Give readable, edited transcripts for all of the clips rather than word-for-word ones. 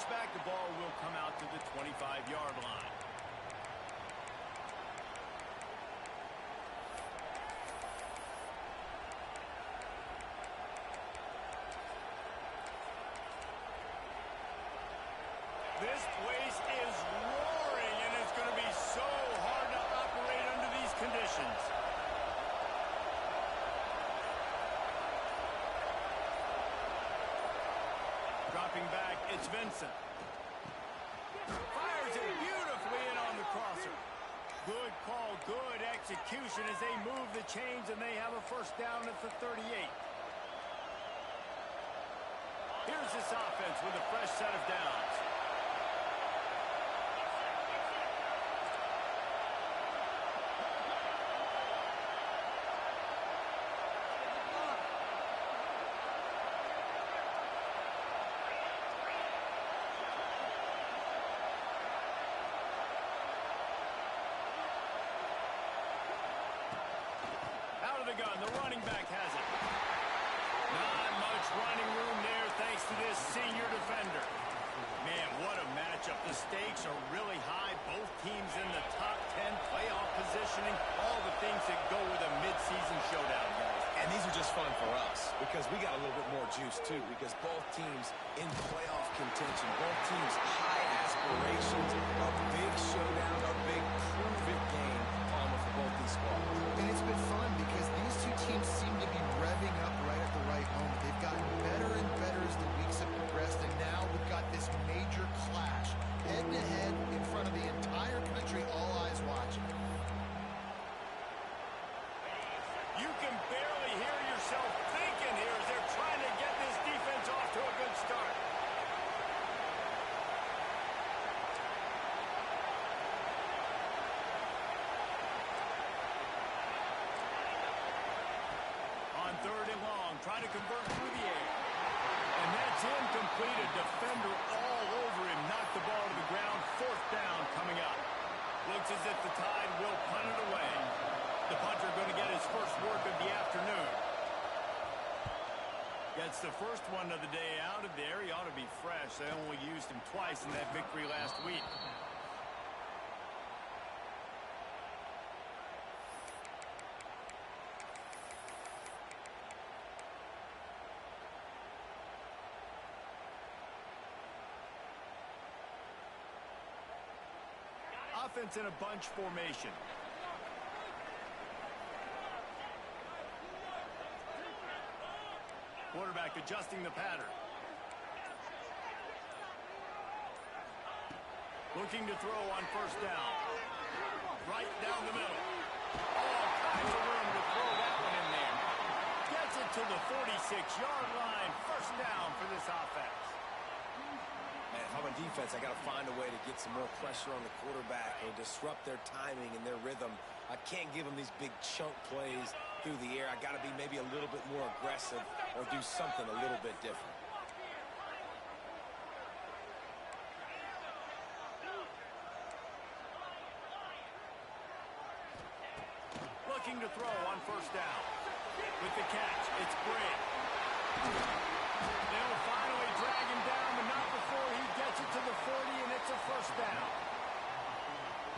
looks back, the ball will come out to the 25-yard line. This place is roaring, and it's going to be so hard to operate under these conditions. Dropping back, it's Vincent. Fires it beautifully in on the crosser. Good call, good execution as they move the chains, and they have a first down at the 38. Here's this offense with a fresh set of downs. Gun. The running back has it. Not much running room there thanks to this senior defender. Man, what a matchup. The stakes are really high. Both teams in the top 10 playoff positioning. All the things that go with a midseason showdown, guys. And these are just fun for us because we got a little bit more juice, too, because both teams in playoff contention, both teams high aspirations, a big showdown, a big prove-it game for both these squads. And it's been fun because these two teams seem to be revving up right at the right moment. They've gotten better and better as the weeks have progressed, and now we've got this major clash, head-to-head in front of the entire country, all eyes watching. You can barely hear yourself thinking here as they're trying to get this defense off to a good start. Third and long, trying to convert through the air. And that's incomplete. A defender all over him. Knocked the ball to the ground. Fourth down coming up. Looks as if the Tide will punt it away. The punter going to get his first work of the afternoon. Gets the first one of the day out of there. He ought to be fresh. They only used him twice in that victory last week. Offense in a bunch formation. Quarterback adjusting the pattern. Looking to throw on first down. Right down the middle. All kinds of room to throw that one in there. Gets it to the 46-yard line. First down for this offense. Man, if I'm a defense, I got to find a way to get some more pressure on the quarterback or disrupt their timing and their rhythm. I can't give them these big chunk plays through the air. I got to be maybe a little bit more aggressive or do something a little bit different. Looking to throw on first down. With the catch, it's Briggs. They'll finally drag him down, but not before he gets it to the 40, and it's a first down.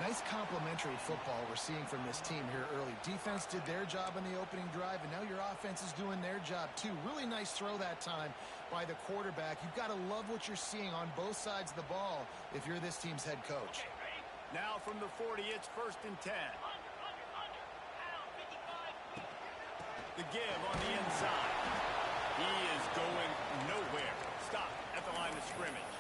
Nice complementary football we're seeing from this team here early. Defense did their job in the opening drive, and now your offense is doing their job too. Really nice throw that time by the quarterback. You've got to love what you're seeing on both sides of the ball if you're this team's head coach. Now from the 40, it's first and 10. The give on the inside. He is going nowhere. Stop at the line of scrimmage.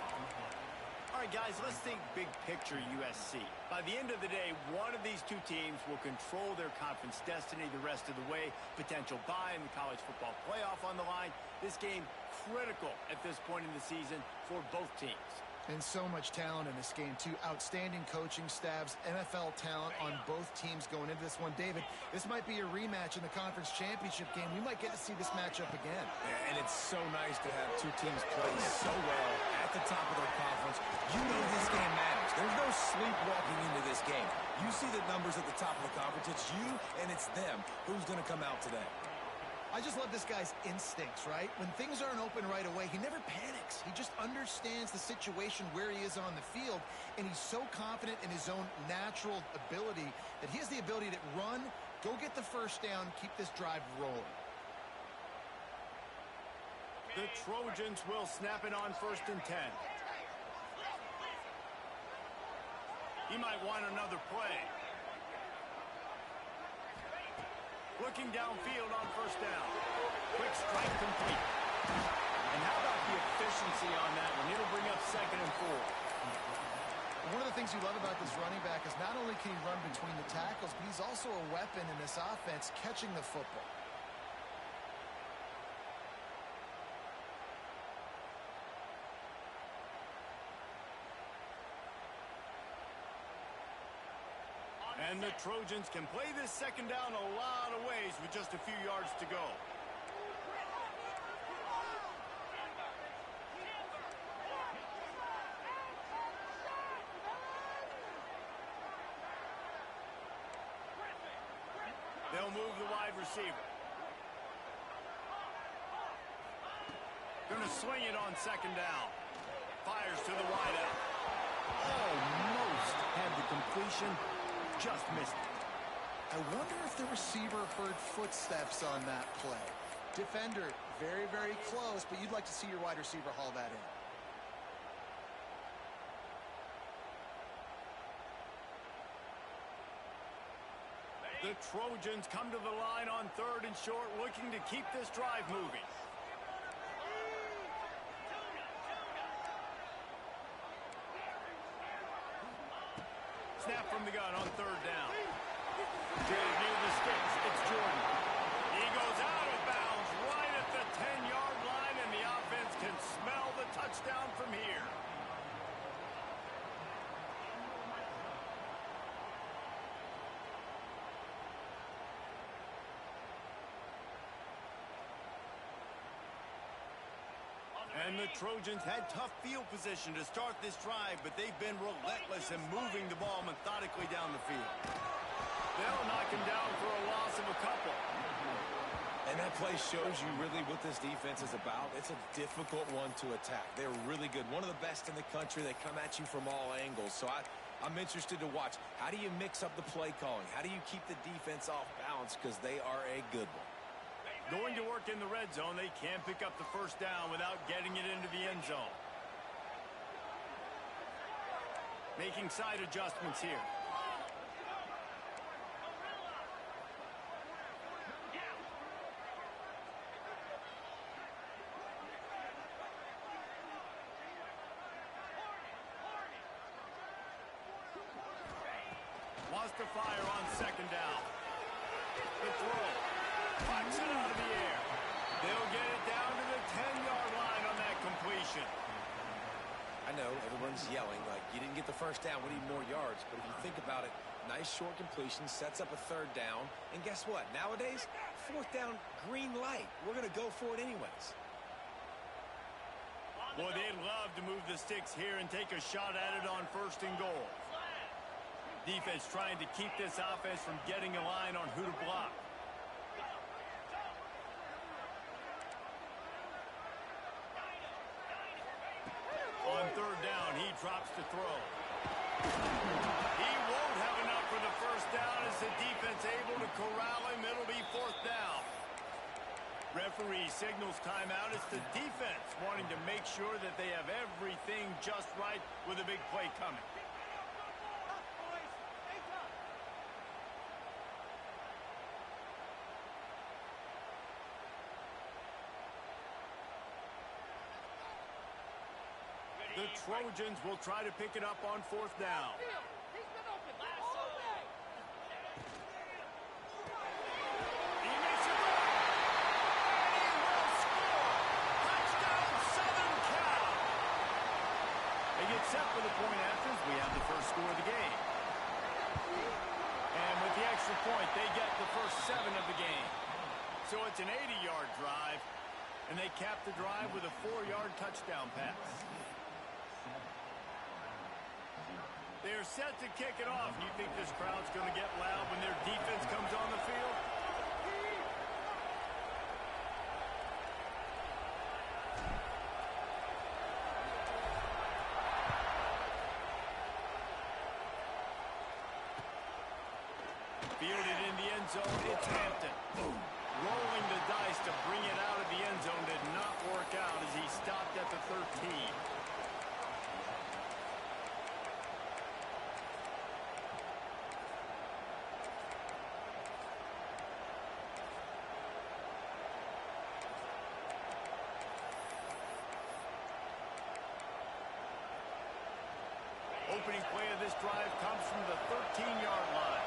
All right, guys, let's think big picture USC. By the end of the day, one of these two teams will control their conference destiny the rest of the way. Potential bye in the college football playoff on the line. This game critical at this point in the season for both teams. And so much talent in this game, too. Outstanding coaching staffs, NFL talent on both teams going into this one. David, this might be a rematch in the conference championship game. We might get to see this matchup again. Yeah, and it's so nice to have two teams play so well at the top of their conference. You know this game matters. There's no sleepwalking into this game. You see the numbers at the top of the conference. It's you and it's them. Who's going to come out today? I just love this guy's instincts, right? When things aren't open right away, he never panics. He just understands the situation where he is on the field, and he's so confident in his own natural ability that he has the ability to run, go get the first down, keep this drive rolling. The Trojans will snap it on 1st and 10. He might want another play. Looking downfield on 1st down. Quick strike complete. And how about the efficiency on that one? It'll bring up 2nd and 4. One of the things you love about this running back is not only can he run between the tackles, but he's also a weapon in this offense catching the football. And the Trojans can play this 2nd down a lot of ways with just a few yards to go. They'll move the wide receiver. Going to swing it on 2nd down. Fires to the wideout. Almost had the completion. Just missed it. I wonder if the receiver heard footsteps on that play. Defender, very, very close, but you'd like to see your wide receiver haul that in. The Trojans come to the line on 3rd and short, looking to keep this drive moving. Snap from the gun on 3rd down. Near the sticks, it's Jordan. He goes out of bounds right at the 10-yard line, and the offense can smell the touchdown from here. And the Trojans had tough field position to start this drive, but they've been relentless in moving the ball methodically down the field. They'll knock him down for a loss of a couple. And that play shows you really what this defense is about. It's a difficult one to attack. They're really good. One of the best in the country. They come at you from all angles. So I'm interested to watch. How do you mix up the play calling? How do you keep the defense off balance? Because they are a good one. Going to work in the red zone, they can't pick up the 1st down without getting it into the end zone. Making side adjustments here. Wants to fire on 2nd down. The throw. Punch it out of the air. They'll get it down to the 10-yard line on that completion. I know everyone's yelling like you didn't get the 1st down, we need more yards. But if you think about it, nice short completion, sets up a 3rd down. And guess what? Nowadays, 4th down, green light. We're going to go for it anyways. Boy, they'd love to move the sticks here and take a shot at it on 1st and goal. Defense trying to keep this offense from getting a line on who to block. On 3rd down, he drops to throw. He won't have enough for the 1st down as the defense able to corral him. It'll be 4th down. Referee signals timeout. It's the defense wanting to make sure that they have everything just right with a big play coming. The Trojans will try to pick it up on 4th down. He makes it run. He will score. Touchdown, Southern Cal. They get set for the point after as we have the first score of the game. And with the extra point, they get the first 7 of the game. So it's an 80-yard drive, and they cap the drive with a 4-yard touchdown pass. They're set to kick it off. You think this crowd's going to get loud when their defense comes on the field? Fielded in the end zone, it's Hampton. Rolling the dice to bring it out of the end zone did not work out as he stopped at the 13. Opening play of this drive comes from the 13-yard line.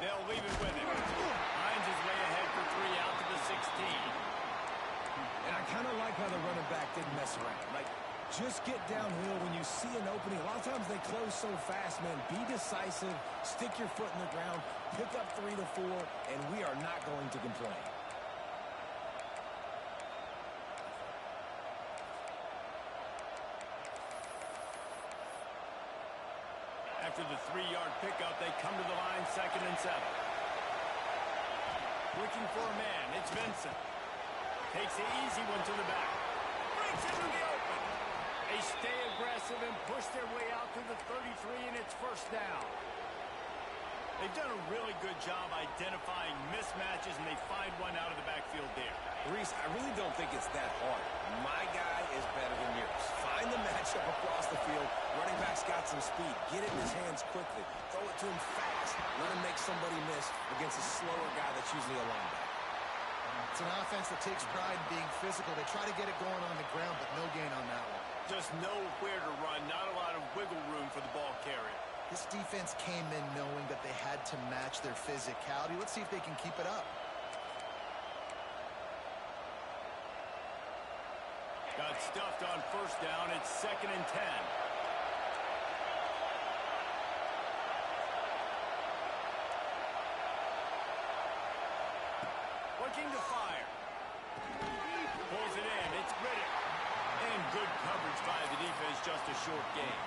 They'll leave it with him. Finds his way ahead for 3 out to the 16. And I kind of like how the running back didn't mess around. Like, just get downhill when you see an opening. A lot of times they close so fast, man. Be decisive, stick your foot in the ground, pick up 3 to 4, and we are not going to complain. After the 3-yard pickup, they come to the line, 2nd and 7. Looking for a man, it's Vincent. Takes the easy one to the back. Breaks into the open. They stay aggressive and push their way out to the 33, and it's 1st down. They've done a really good job identifying mismatches, and they find one out of the backfield there. Reese, I really don't think it's that hard. My guy is better than yours. Find the matchup across the field. Running back's got some speed. Get it in his hands quickly. Throw it to him fast. Let him make somebody miss against a slower guy that's usually a linebacker. It's an offense that takes pride in being physical. They try to get it going on the ground, but no gain on that one. Just nowhere to run. Not a lot of wiggle room for the ball carrier. This defense came in knowing that they had to match their physicality. Let's see if they can keep it up. Got stuffed on 1st down. It's 2nd and 10. Looking to fire. Pulls it in. It's Riddick. And good coverage by the defense. Just a short game.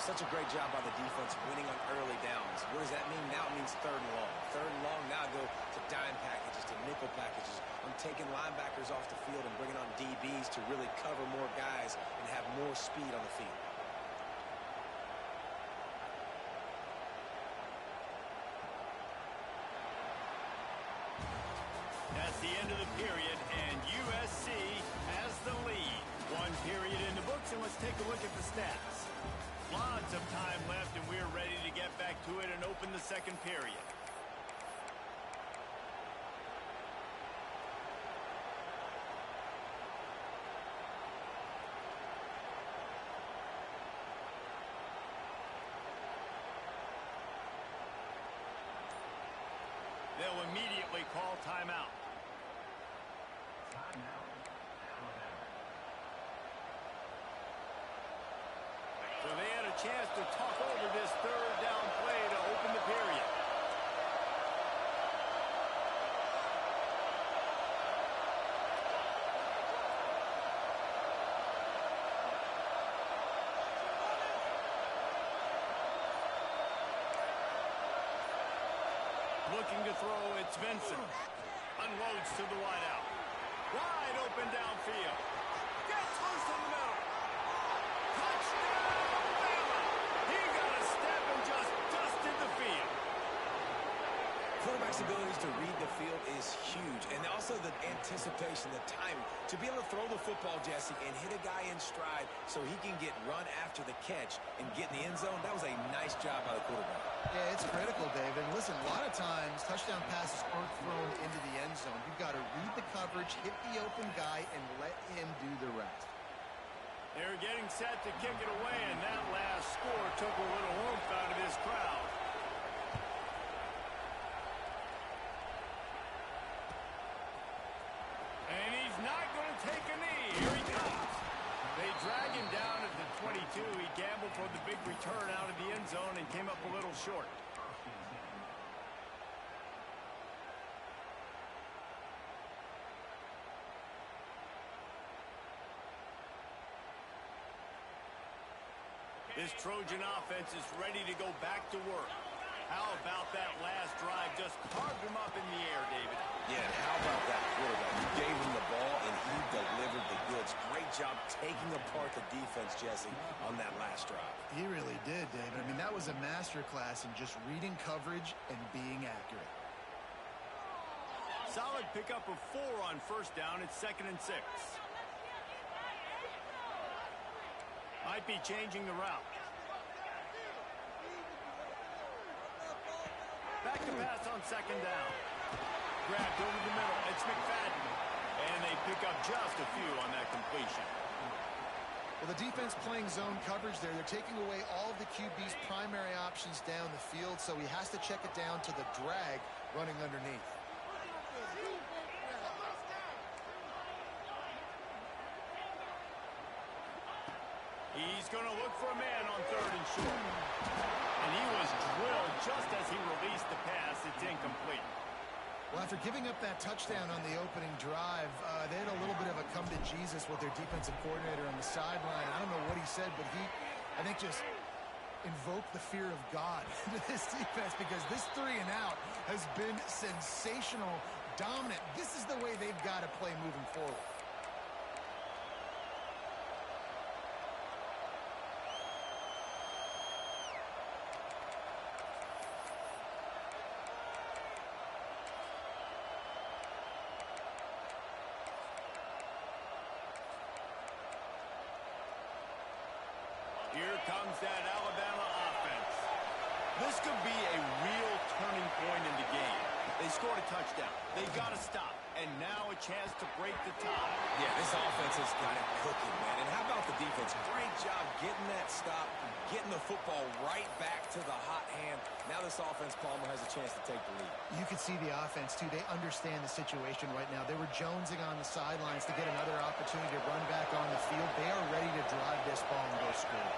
Such a great job by the defense winning on early downs. What does that mean? Now it means 3rd and long. 3rd and long, now I go to dime packages, to nickel packages. I'm taking linebackers off the field and bringing on DBs to really cover more guys and have more speed on the field. That's the end of the period, and USC has the lead. 1 period in the books, and let's take a look at the stats. Lots of time left, and we're ready to get back to it and open the 2nd period. They'll immediately call timeout. So they had a chance to talk over this 3rd down play to open the period. Looking to throw, it's Vincent. Unloads to the wideout. Wide open downfield. Gets loose in the middle. Touchdown, Alabama! He got a step and just dusted the field. Quarterback's abilities to read the field is huge. And also the anticipation, the timing. To be able to throw the football, Jesse, and hit a guy in stride so he can get run after the catch and get in the end zone, that was a nice job by the quarterback. Yeah, it's critical, David. Listen, a lot of times touchdown passes aren't thrown into the end zone. You've got to read the coverage, hit the open guy, and let him do the rest. They're getting set to kick it away, and that last score took a little oomph out of this crowd. And he's not going to take a knee. Here he comes. They drag him down at the 22. He gambled for the big return out of the end zone and came up a little short. This Trojan offense is ready to go back to work. How about that last drive? Just carved him up in the air, David. Yeah, and how about that quarterback? You gave him the ball, and he delivered the goods. Great job taking apart the defense, Jesse, on that last drive. He really did, David. I mean, that was a masterclass in just reading coverage and being accurate. Solid pickup of 4 on first down. It's 2nd and 6. Might be changing the route. Back to pass on 2nd down. Grabbed over the middle. It's McFadden. And they pick up just a few on that completion. Well, the defense playing zone coverage there. They're taking away all of the QB's primary options down the field, so he has to check it down to the drag running underneath. He's going to look for a man on 3rd and short. And he was drilled just as he released the pass. It's incomplete. Well, after giving up that touchdown on the opening drive, they had a little bit of a come to Jesus with their defensive coordinator on the sideline. I don't know what he said, but he, I think, just invoked the fear of God into this defense, because this 3 and out has been sensational, dominant. This is the way they've got to play moving forward. Here comes that Alabama offense. This could be a real turning point in the game. They scored a touchdown. They got to stop. And now a chance to break the tie. Yeah, this offense has got it cooking, man. And how about the defense? Great job getting that stop, getting the football right back to the hot hand. Now this offense, Palmer, has a chance to take the lead. You can see the offense, too. They understand the situation right now. They were jonesing on the sidelines to get another opportunity to run back on the field. They are ready to drive this ball and go score.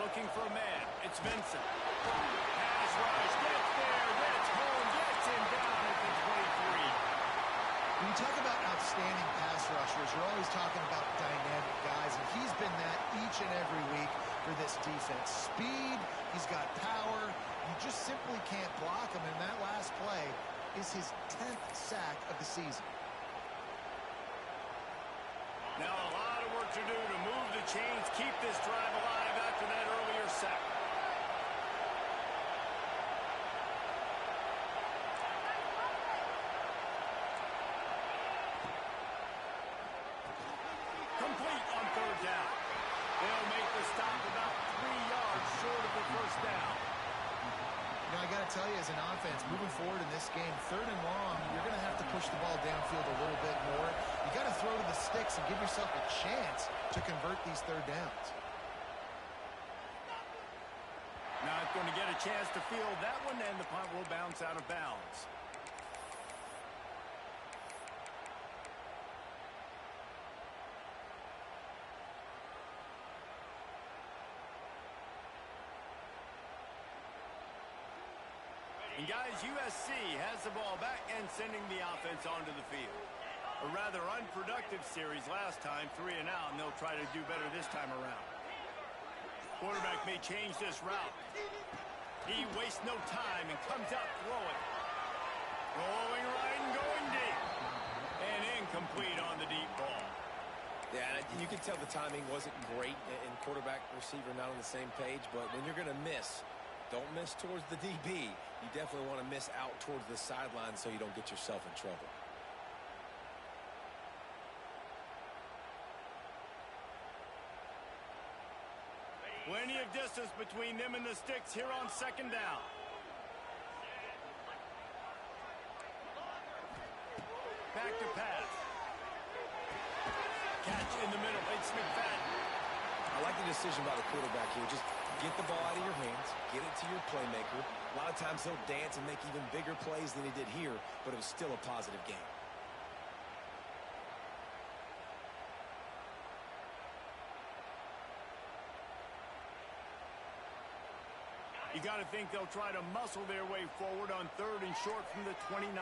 Looking for a man. It's Vincent. Pass rush. Gets there. Gets home. Gets him down at the 23. When you talk about outstanding pass rushers, you're always talking about dynamic guys, and he's been that each and every week for this defense. Speed, he's got power. You just simply can't block him, and that last play is his 10th sack of the season. Now a lot of work to do to move the chains, keep this drive alive after that earlier sack. Complete on 3rd down. They'll make the stop about 3 yards short of the first down. You know, I got to tell you, as an offense, moving forward in this game, 3rd and long, you're going to have to push the ball downfield a little bit more. You got to throw to the sticks and give yourself a chance to convert these 3rd downs. Not going to get a chance to field that one, and the punt will bounce out of bounds. And guys, USC has the ball back and sending the offense onto the field. A rather unproductive series last time, 3 and out, and they'll try to do better this time around. Quarterback may change this route. He wastes no time and comes out throwing. Rolling right and going deep. And incomplete on the deep ball. Yeah, you can tell the timing wasn't great, and quarterback, receiver not on the same page, but when you're going to miss, don't miss towards the DB. You definitely want to miss out towards the sideline so you don't get yourself in trouble. Plenty of distance between them and the sticks here on 2nd down. Back to pass. Catch in the middle. It's McFadden. I like the decision by the quarterback here. Just get the ball out of your hands, get it to your playmaker. A lot of times he'll dance and make even bigger plays than he did here, but it was still a positive game. You got to think they'll try to muscle their way forward on 3rd and short from the 29.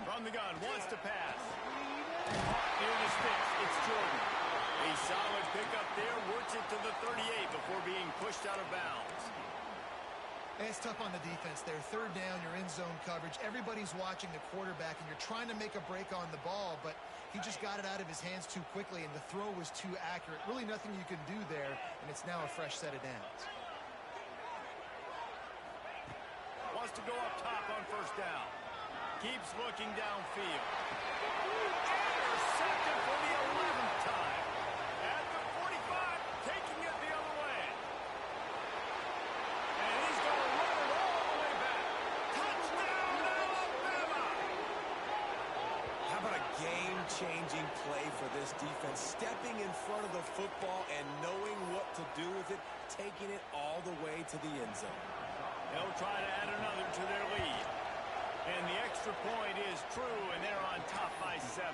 From the gun, wants to pass. Near the sticks, it's Jordan. A solid pickup there, works it to the 38 before being pushed out of bounds. It's tough on the defense there. 3rd down, you're in zone coverage. Everybody's watching the quarterback, and you're trying to make a break on the ball, but he just got it out of his hands too quickly, and the throw was too accurate. Really nothing you can do there, and it's now a fresh set of downs. Wants to go up top on 1st down. Keeps looking downfield. Intercepted for the 11th time. At the 45, taking it the other way. And he's going to run it all the way back. Touchdown, Alabama! How about a game-changing play for this defense? Stepping in front of the football and knowing what to do with it, taking it all the way to the end zone. They'll try to add another to their lead. And the extra point is true, and they're on top by 7.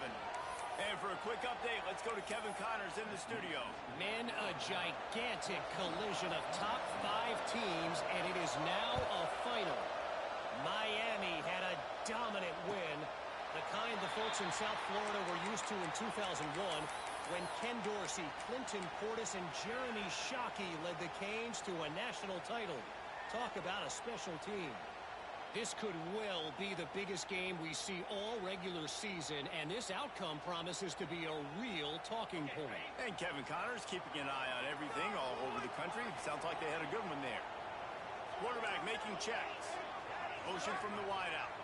And for a quick update, let's go to Kevin Connors in the studio. Men, a gigantic collision of top 5 teams, and it is now a final. Miami had a dominant win, the kind the folks in South Florida were used to in 2001, when Ken Dorsey, Clinton Portis, and Jeremy Shockey led the Canes to a national title. Talk about a special team. This could well be the biggest game we see all regular season, and this outcome promises to be a real talking point. And Kevin Connors keeping an eye on everything all over the country. Sounds like they had a good one there. Quarterback making checks. Motion from the wideout.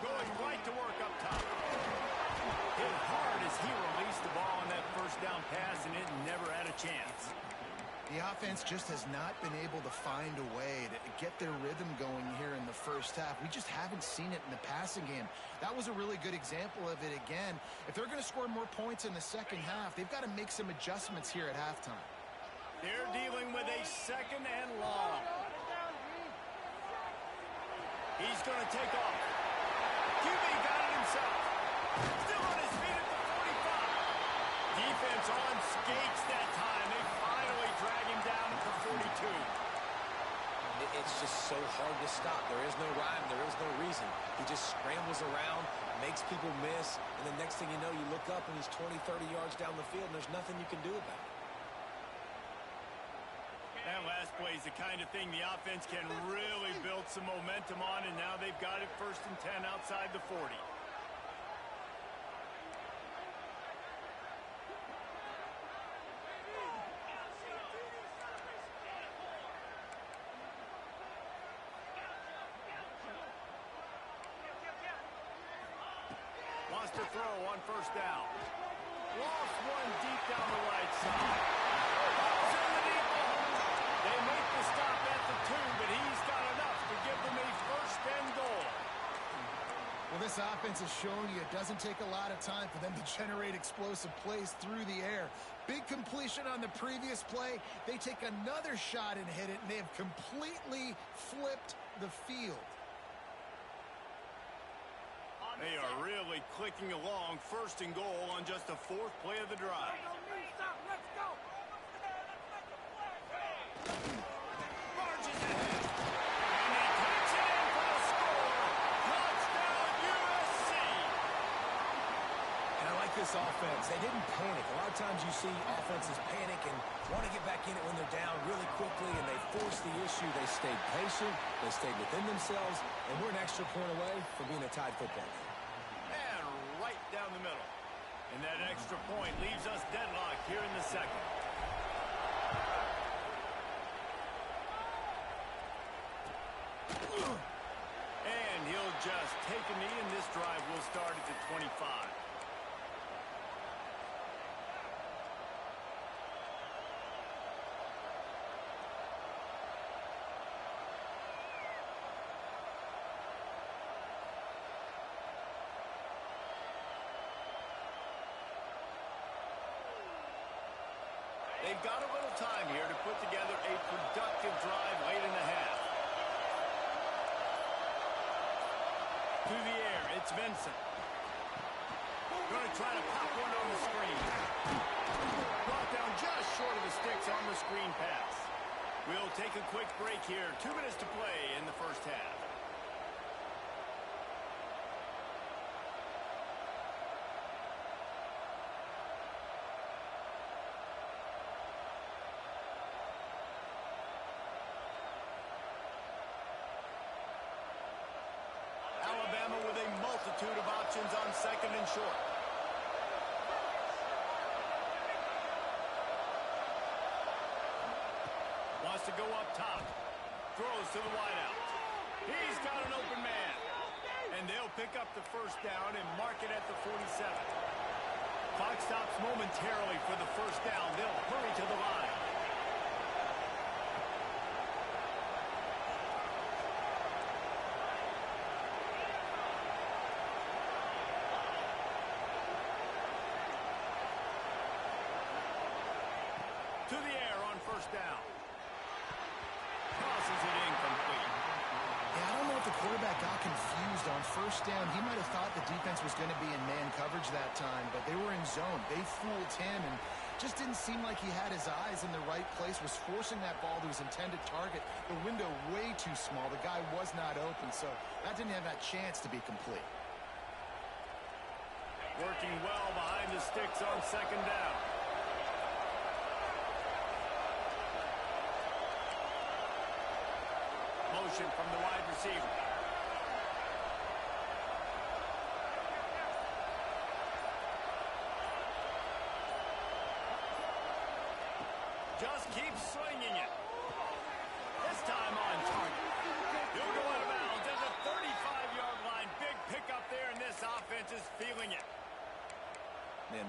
Going right to work up top. Hit hard as he released the ball on that 1st down pass, and it never had a chance. The offense just has not been able to find a way to get their rhythm going here in the 1st half. We just haven't seen it in the passing game. That was a really good example of it again. If they're going to score more points in the 2nd half, they've got to make some adjustments here at halftime. They're dealing with a 2nd and long. He's going to take off. QB got it himself. Still on his feet at the 45. Defense on skates that time. They finally drag him down at the 42. It's just so hard to stop. There is no rhyme. There is no reason. He just scrambles around, makes people miss, and the next thing you know, you look up and he's 20, 30 yards down the field, and there's nothing you can do about it. That last play is the kind of thing the offense can really build some momentum on, and now they've got it 1st and 10 outside the 40. Wants to throw on 1st down. Lost one deep down the right side. Ball's in the deep ball. They make the stop at the 2, but he's got enough to give them a 1st and goal. Well, this offense is showing you it doesn't take a lot of time for them to generate explosive plays through the air. Big completion on the previous play. They take another shot and hit it, and they have completely flipped the field. They are really clicking along. 1st and goal on just the 4th play of the drive. Marches ahead. And he takes it in for the score. Touchdown, USC. And I like this offense. They didn't panic. A lot of times you see offenses panic and want to get back in it when they're down really quickly, and they forced the issue. They stayed patient. They stayed within themselves, and we're an extra point away from being a tied football game. And right down the middle. And that extra point leaves us deadlocked here in the 2nd. And he'll just take a knee, and this drive will start at the 25. They've got a little time here to put together a productive drive late in the half. Through the air, it's Vincent. Going to try to pop one on the screen. Brought down just short of the sticks on the screen pass. We'll take a quick break here. 2 minutes to play in the first half. Alabama with a multitude of options on second and short. Wants to go up top. Throws to the wideout. He's got an open man. And they'll pick up the first down and mark it at the 47. Clock stops momentarily for the first down. They'll hurry to the line. To the air on first down. Crosses it incomplete. Yeah, I don't know if the quarterback got confused on first down. He might have thought the defense was going to be in man coverage that time, but they were in zone. They fooled him and just didn't seem like he had his eyes in the right place, was forcing that ball to his intended target. The window way too small. The guy was not open, so that didn't have that chance to be complete. Working well behind the sticks on second down. Motion from the wide receiver. Just keeps swinging it. This time on target. He'll go out of bounds at the 35-yard line. Big pickup there, and this offense is feeling it.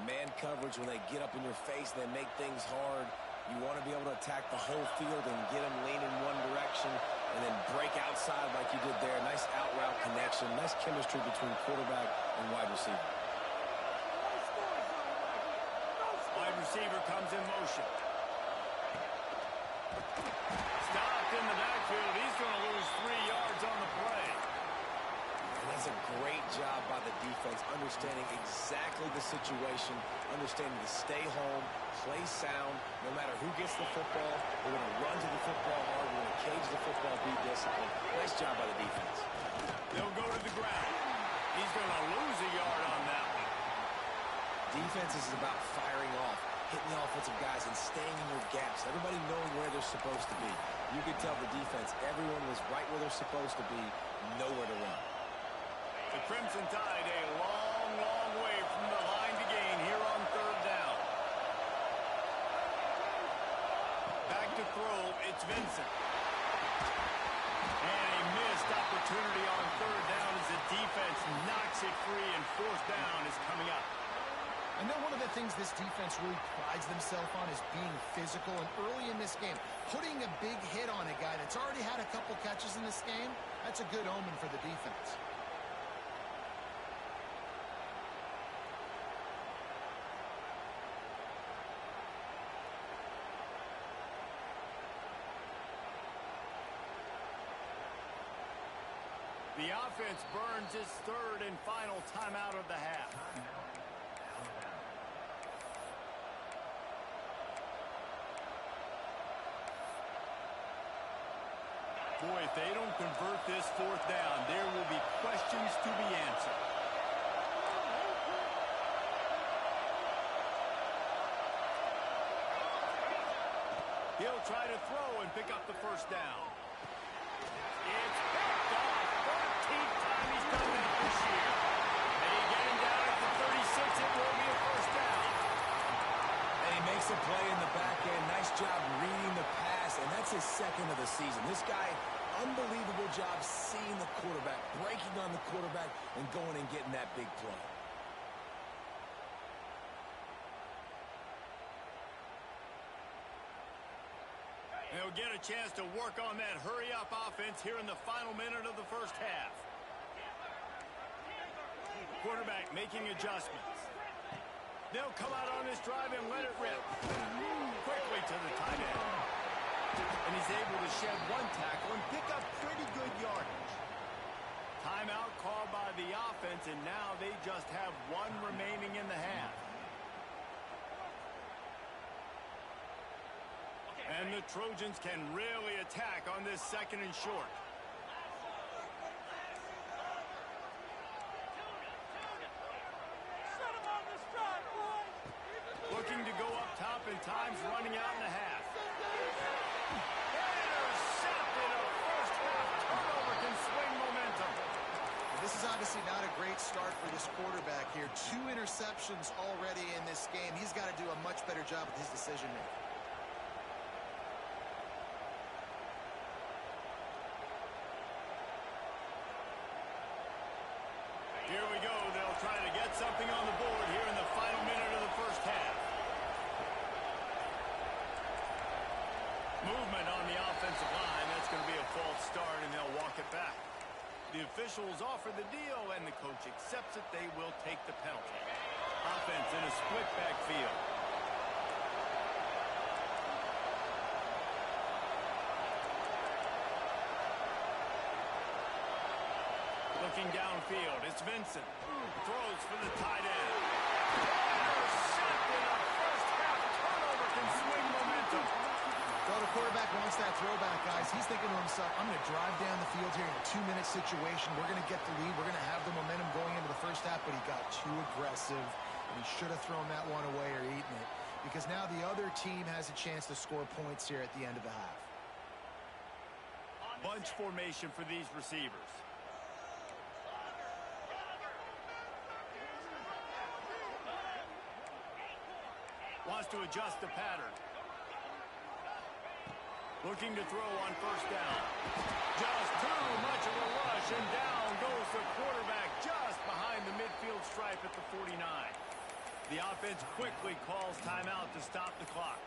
Man coverage, when they get up in your face, they make things hard. You want to be able to attack the whole field and get them leaning one direction and then break outside like you did there. Nice out route connection. Nice chemistry between quarterback and wide receiver. Wide receiver comes in motion. Stopped in the backfield. He's going to lose 3 yards on the play. And that's a great job by the defense, understanding exactly the situation, understanding to stay home, play sound. No matter who gets the football, we're going to run to the football hard. We're going to cage the football, be disciplined. Nice job by the defense. They'll go to the ground. He's going to lose a yard on that one. Defense is about firing off, hitting the offensive guys, and staying in your gaps. Everybody knowing where they're supposed to be. You could tell the defense, everyone was right where they're supposed to be, nowhere to run. The Crimson Tide a long, long way from the line to gain here on third down. Back to throw, it's Vincent. And a missed opportunity on third down as the defense knocks it free, and fourth down is coming up. I know one of the things this defense really prides themselves on is being physical, and early in this game, putting a big hit on a guy that's already had a couple catches in this game, that's a good omen for the defense. The offense burns its third and final timeout of the half. Boy, if they don't convert this fourth down, there will be questions to be answered. He'll try to throw and pick up the first down. It's picked off. 13th time he's done that this year. And he get him down at the 36. It will be a first down. And he makes a play in the back end. Nice job reading the pass, and that's his second of the season. This guy, unbelievable job seeing the quarterback, breaking on the quarterback, and going and getting that big play. They'll get a chance to work on that hurry-up offense here in the final minute of the first half. Quarterback making adjustments. They'll come out on this drive and let it rip. Quickly to the tight end. And he's able to shed one tackle and pick up pretty good yardage. Timeout called by the offense, and now they just have one remaining in the half. And the Trojans can really attack on this second and short. Looking to go up top, and time's running out in the half. Intercepted. A first half turnover can swing momentum. This is obviously not a great start for this quarterback here. 2 interceptions already in this game. He's got to do a much better job with his decision making. Here we go. They'll try to get something on the board here in the final minute of the first half. Movement on the offensive line. That's going to be a false start, and they'll walk it back. The officials offer the deal, and the coach accepts it. They will take the penalty. Offense in a split backfield. Looking downfield, it's Vincent. Throws for the tight end. Intercepted. A first half turnover can swing momentum. Well, the quarterback wants that throwback, guys. He's thinking to himself, I'm going to drive down the field here in a 2-minute situation. We're going to get the lead. We're going to have the momentum going into the first half, but he got too aggressive, and he should have thrown that one away or eaten it, because now the other team has a chance to score points here at the end of the half. Bunch formation for these receivers. Wants to adjust the pattern. Looking to throw on first down. Just too much of a rush, and down goes the quarterback just behind the midfield stripe at the 49. The offense quickly calls timeout to stop the clock.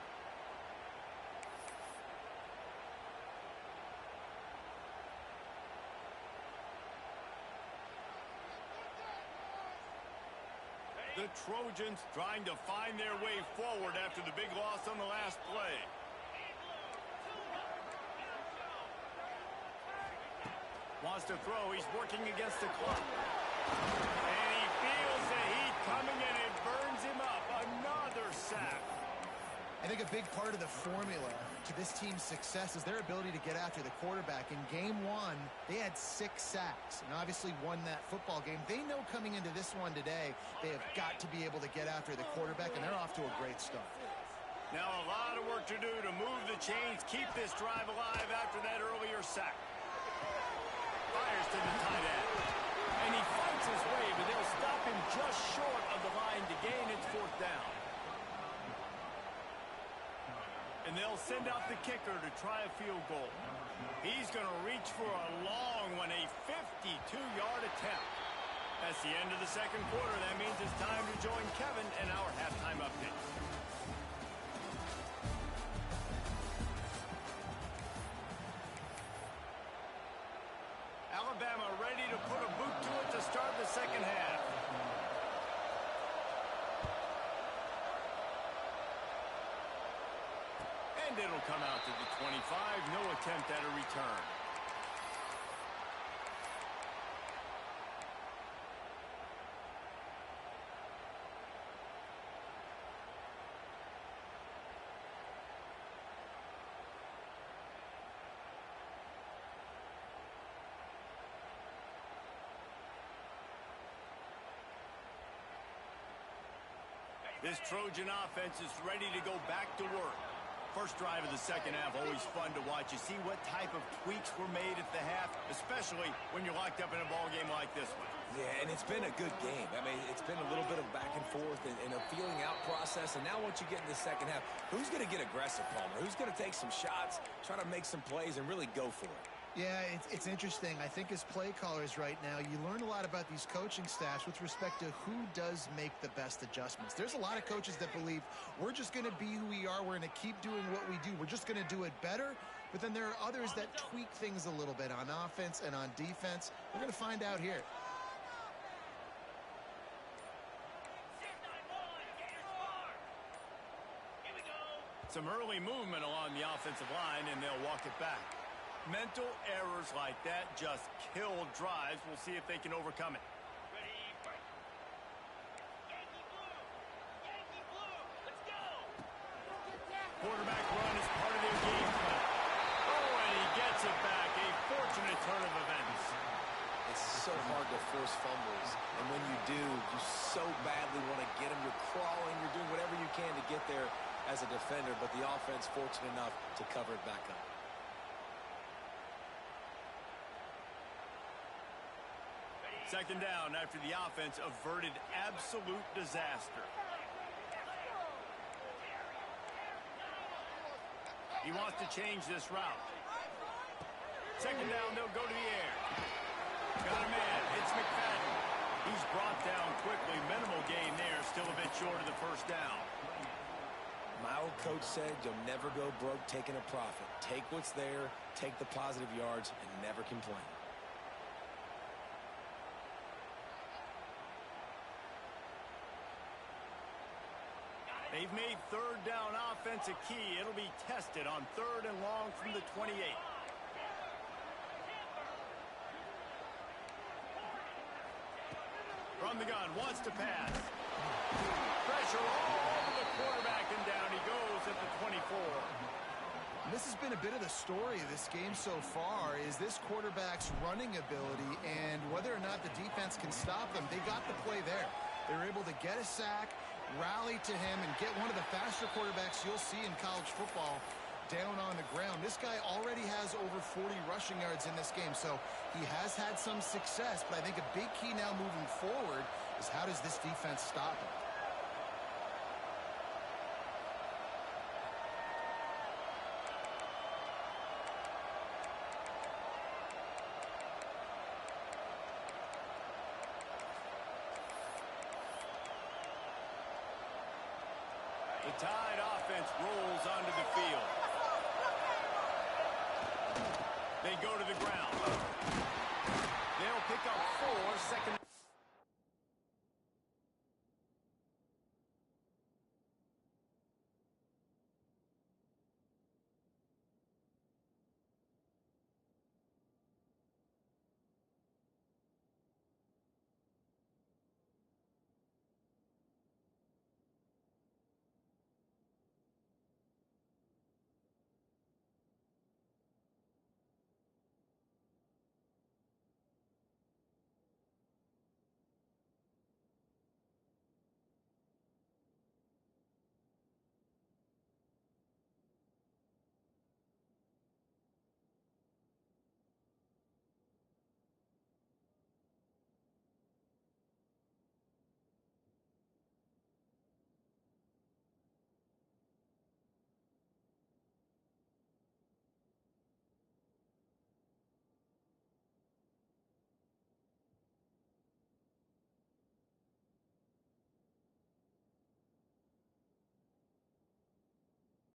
The Trojans trying to find their way forward after the big loss on the last play. Wants to throw. He's working against the clock. And he feels the heat coming, and it burns him up. Another sack. I think a big part of the formula to this team's success is their ability to get after the quarterback. In game 1, they had 6 sacks and obviously won that football game. They know coming into this one today, they have got to be able to get after the quarterback, and they're off to a great start. Now a lot of work to do to move the chains, keep this drive alive after that earlier sack. Fires to the tight end. And he fights his way, but they'll stop him just short of the line to gain its 4th down. And they'll send out the kicker to try a field goal. He's going to reach for a long one, a 52-yard attempt. That's the end of the second quarter. That means it's time to join Kevin and our halftime update. Alabama ready to put a boot to it to start the second half. And it'll come out to the 25. No attempt at a return. This Trojan offense is ready to go back to work. First drive of the second half, always fun to watch. You see what type of tweaks were made at the half, especially when you're locked up in a ball game like this one. Yeah, and it's been a good game. I mean, it's been a little bit of back and forth and a feeling out process. And now once you get in the second half, who's going to get aggressive, Palmer? Who's going to take some shots, try to make some plays, and really go for it? Yeah, it's interesting. I think as play callers right now, you learn a lot about these coaching staffs with respect to who does make the best adjustments. There's a lot of coaches that believe we're just going to be who we are. We're going to keep doing what we do. We're just going to do it better. But then there are others that tweak things a little bit on offense and on defense. We're going to find out here. Some early movement along the offensive line, and they'll walk it back. Mental errors like that just kill drives. We'll see if they can overcome it. Quarterback run is part of their game plan. Oh, and he gets it back. A fortunate turn of events. It's so hard to force fumbles, and when you do, you so badly want to get them. You're crawling, you're doing whatever you can to get there as a defender, but the offense fortunate enough to cover it back up. Second down after the offense averted absolute disaster. He wants to change this route. Second down, they'll go to the air. Got a man. It's McFadden. He's brought down quickly. Minimal gain there. Still a bit short of the first down. My old coach said you'll never go broke taking a profit. Take what's there, take the positive yards, and never complain. They've made third down offense a key. It'll be tested on 3rd and long from the 28. From the gun, wants to pass. Pressure all over the quarterback, and down he goes at the 24. This has been a bit of the story of this game so far, is this quarterback's running ability and whether or not the defense can stop them. They got the play there. They were able to get a sack, rally to him, and get one of the faster quarterbacks you'll see in college football down on the ground. This guy already has over 40 rushing yards in this game, so he has had some success, but I think a big key now moving forward is how does this defense stop him? The Tide offense rolls onto the field. They go to the ground. They'll pick up 4. Second